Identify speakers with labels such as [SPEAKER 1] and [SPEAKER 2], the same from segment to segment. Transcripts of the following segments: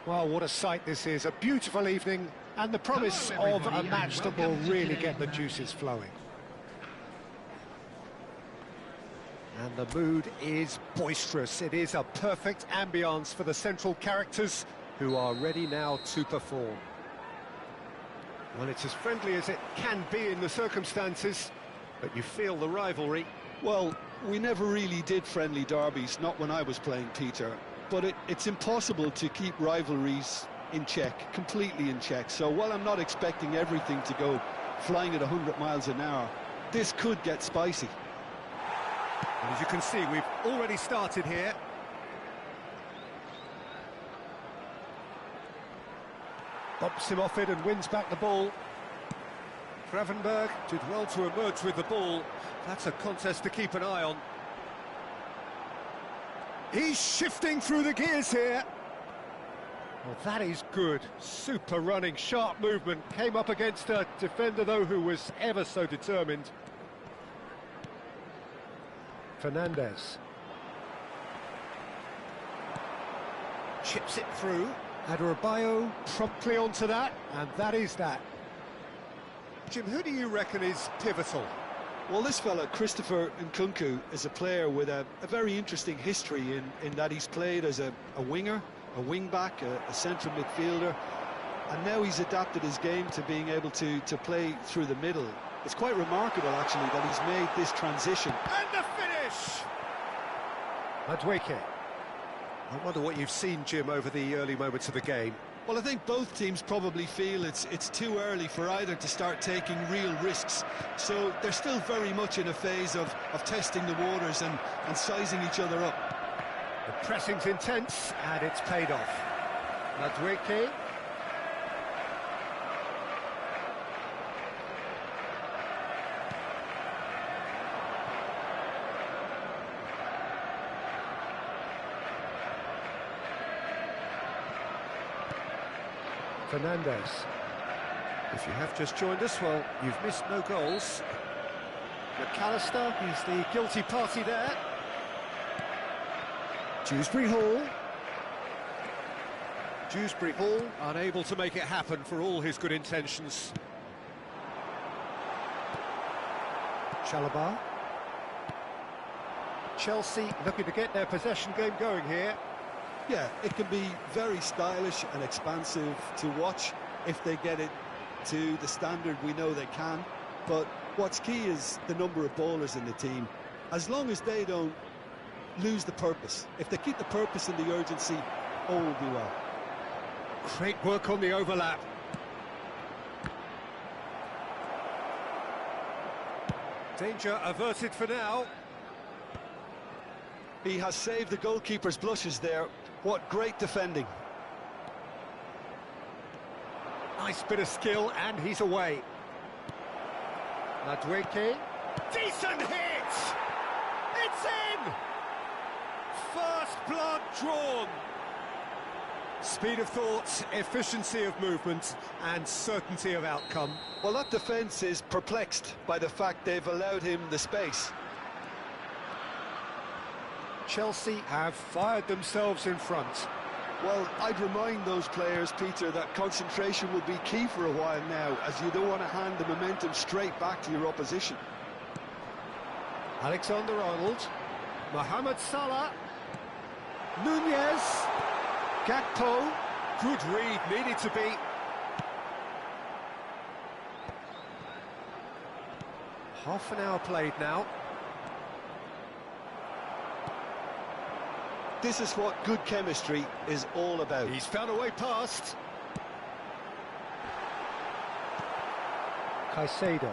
[SPEAKER 1] Well, what a sight this is. A beautiful evening and the promise of a match that will really get the juices flowing. And the mood is boisterous. It is a perfect ambience for the central characters who are ready now to perform. Well, it's as friendly as it can be in the circumstances, but you feel the rivalry.
[SPEAKER 2] Well, we never really did friendly derbies, not when I was playing, Peter. But it's impossible to keep rivalries in check, completely in check. So while I'm not expecting everything to go flying at 100 miles an hour, this could get spicy.
[SPEAKER 1] And as you can see, we've already started here. Bumps him off it and wins back the ball. Gravenberg did well to emerge with the ball. That's a contest to keep an eye on. He's shifting through the gears here. Well, that is good. Super running, sharp movement. Came up against a defender, though, who was ever so determined. Fernandez. Chips it through. Adebayo promptly onto that, and that is that. Jim, who do you reckon is pivotal?
[SPEAKER 2] Well, this fella, Christopher Nkunku, is a player with a very interesting history in that he's played as a winger, a wing-back, a central midfielder, and now he's adapted his game to being able to play through the middle. It's quite remarkable, actually, that he's made this transition.
[SPEAKER 1] And the finish! Madueke. I wonder what you've seen, Jim, over the early moments of the game.
[SPEAKER 2] Well, I think both teams probably feel it's too early for either to start taking real risks. So they're still very much in a phase of testing the waters and sizing each other up.
[SPEAKER 1] The pressing's intense, and it's paid off. Madueke. Fernandez. If you have just joined us, well, you've missed no goals. McAllister, he's the guilty party there. Dewsbury Hall. Dewsbury Hall unable to make it happen for all his good intentions. Chalobah. Chelsea looking to get their possession game going here.
[SPEAKER 2] Yeah, it can be very stylish and expansive to watch if they get it to the standard we know they can. But what's key is the number of ballers in the team. As long as they don't lose the purpose, if they keep the purpose and the urgency, all will be well.
[SPEAKER 1] Great work on the overlap. Danger averted for now.
[SPEAKER 2] He has saved the goalkeeper's blushes there. What great defending.
[SPEAKER 1] Nice bit of skill, and he's away. Madueke. Decent hit! It's in! First blood drawn. Speed of thought, efficiency of movement, and certainty of outcome.
[SPEAKER 2] Well, that defence is perplexed by the fact they've allowed him the space.
[SPEAKER 1] Chelsea have fired themselves in front.
[SPEAKER 2] Well, I'd remind those players, Peter, that concentration will be key for a while now, as you don't want to hand the momentum straight back to your opposition.
[SPEAKER 1] Alexander-Arnold, Mohamed Salah, Nunez, Gakpo, good read, needed to be. Half an hour played now.
[SPEAKER 2] This is what good chemistry is all about.
[SPEAKER 1] He's found a way past. Caicedo.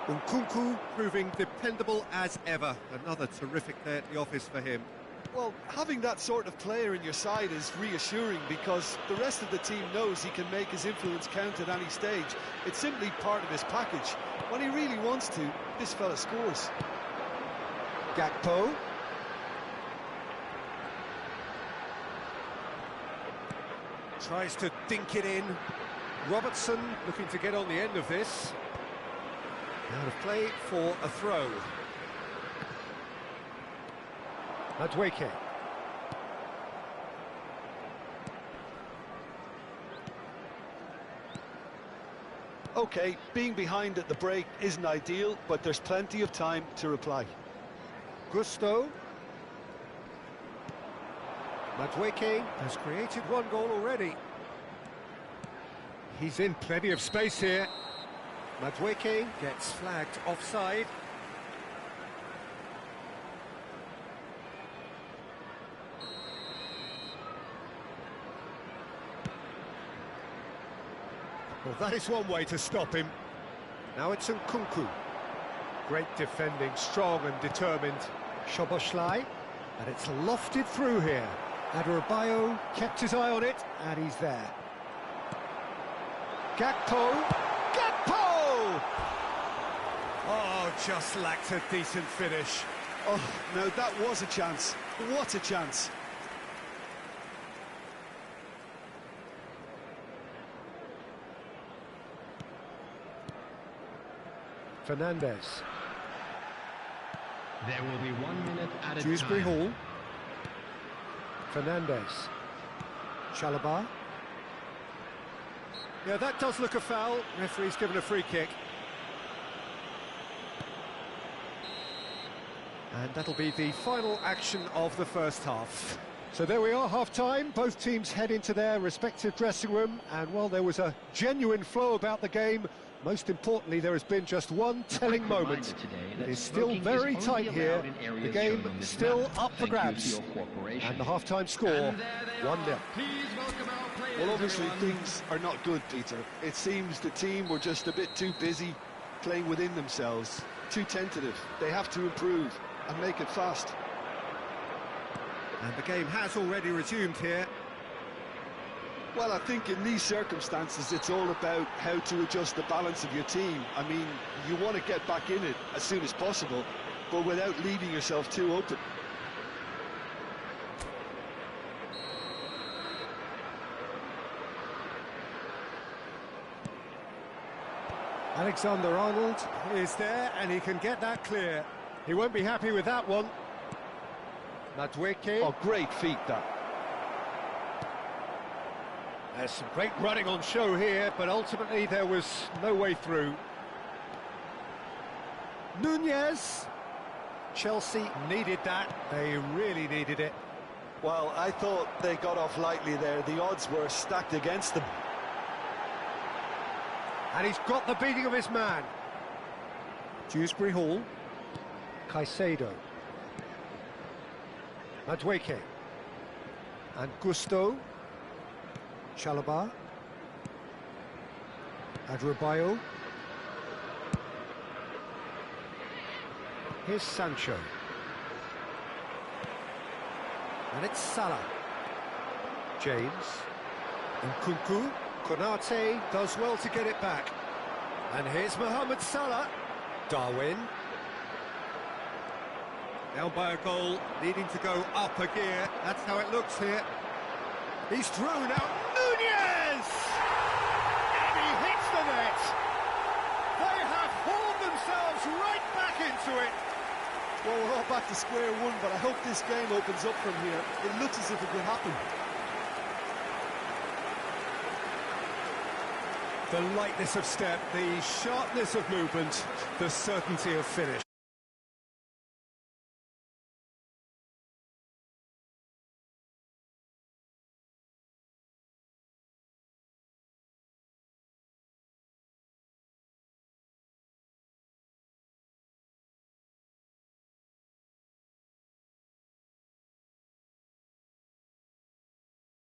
[SPEAKER 1] Nkunku proving dependable as ever. Another terrific day at the office for him.
[SPEAKER 2] Well, having that sort of player in your side is reassuring because the rest of the team knows he can make his influence count at any stage. It's simply part of his package. When he really wants to, this fella scores.
[SPEAKER 1] Gakpo. Tries to dink it in. Robertson looking to get on the end of this. Out of play for a throw. Madueke.
[SPEAKER 2] OK, being behind at the break isn't ideal, but there's plenty of time to reply.
[SPEAKER 1] Gusto. Madueke has created one goal already. He's in plenty of space here. Madueke gets flagged offside. Well, that is one way to stop him. Now it's Nkunku. Great defending, strong and determined. Szoboszlai, and it's lofted through here. Adebayo kept his eye on it, and he's there. Gakpo! Gakpo! Oh, just lacked a decent finish.
[SPEAKER 2] Oh, no, that was a chance. What a chance.
[SPEAKER 1] Fernandez.
[SPEAKER 3] There will be 1 minute at a
[SPEAKER 1] Dewsbury
[SPEAKER 3] time.
[SPEAKER 1] Hall. Fernandez. Chalobah. Yeah, that does look a foul. Referee's given a free kick. And that'll be the final action of the first half. So there we are, half-time. Both teams head into their respective dressing room. And while there was a genuine flow about the game, most importantly, there has been just one telling moment. It is still very tight here. The game still up for grabs. And the half-time score, 1-0.
[SPEAKER 2] Well, obviously things are not good, Peter. It seems the team were just a bit too busy playing within themselves, too tentative. They have to improve and make it fast.
[SPEAKER 1] And the game has already resumed here.
[SPEAKER 2] Well, I think in these circumstances, it's all about how to adjust the balance of your team. I mean, you want to get back in it as soon as possible, but without leaving yourself too open.
[SPEAKER 1] Alexander-Arnold is there, and he can get that clear. He won't be happy with that one. Madueke.
[SPEAKER 2] Oh, great feat, that.
[SPEAKER 1] There's some great running on show here, but ultimately there was no way through. Nunez. Chelsea needed that. They really needed it.
[SPEAKER 2] Well, I thought they got off lightly there. The odds were stacked against them.
[SPEAKER 1] And he's got the beating of his man. Dewsbury Hall. Caicedo. Madueke. And Gusto. Chalobah. Adebayo. Here's Sancho. And it's Salah. James. Nkunku. Konate does well to get it back. And here's Mohamed Salah. Darwin. Down by a goal, needing to go up a gear. That's how it looks here. He's through now. Nunez! And he hits the net. They have hauled themselves right back into it.
[SPEAKER 2] Well, we're all back to square one, but I hope this game opens up from here. It looks as if it could happen.
[SPEAKER 1] The lightness of step, the sharpness of movement, the certainty of finish.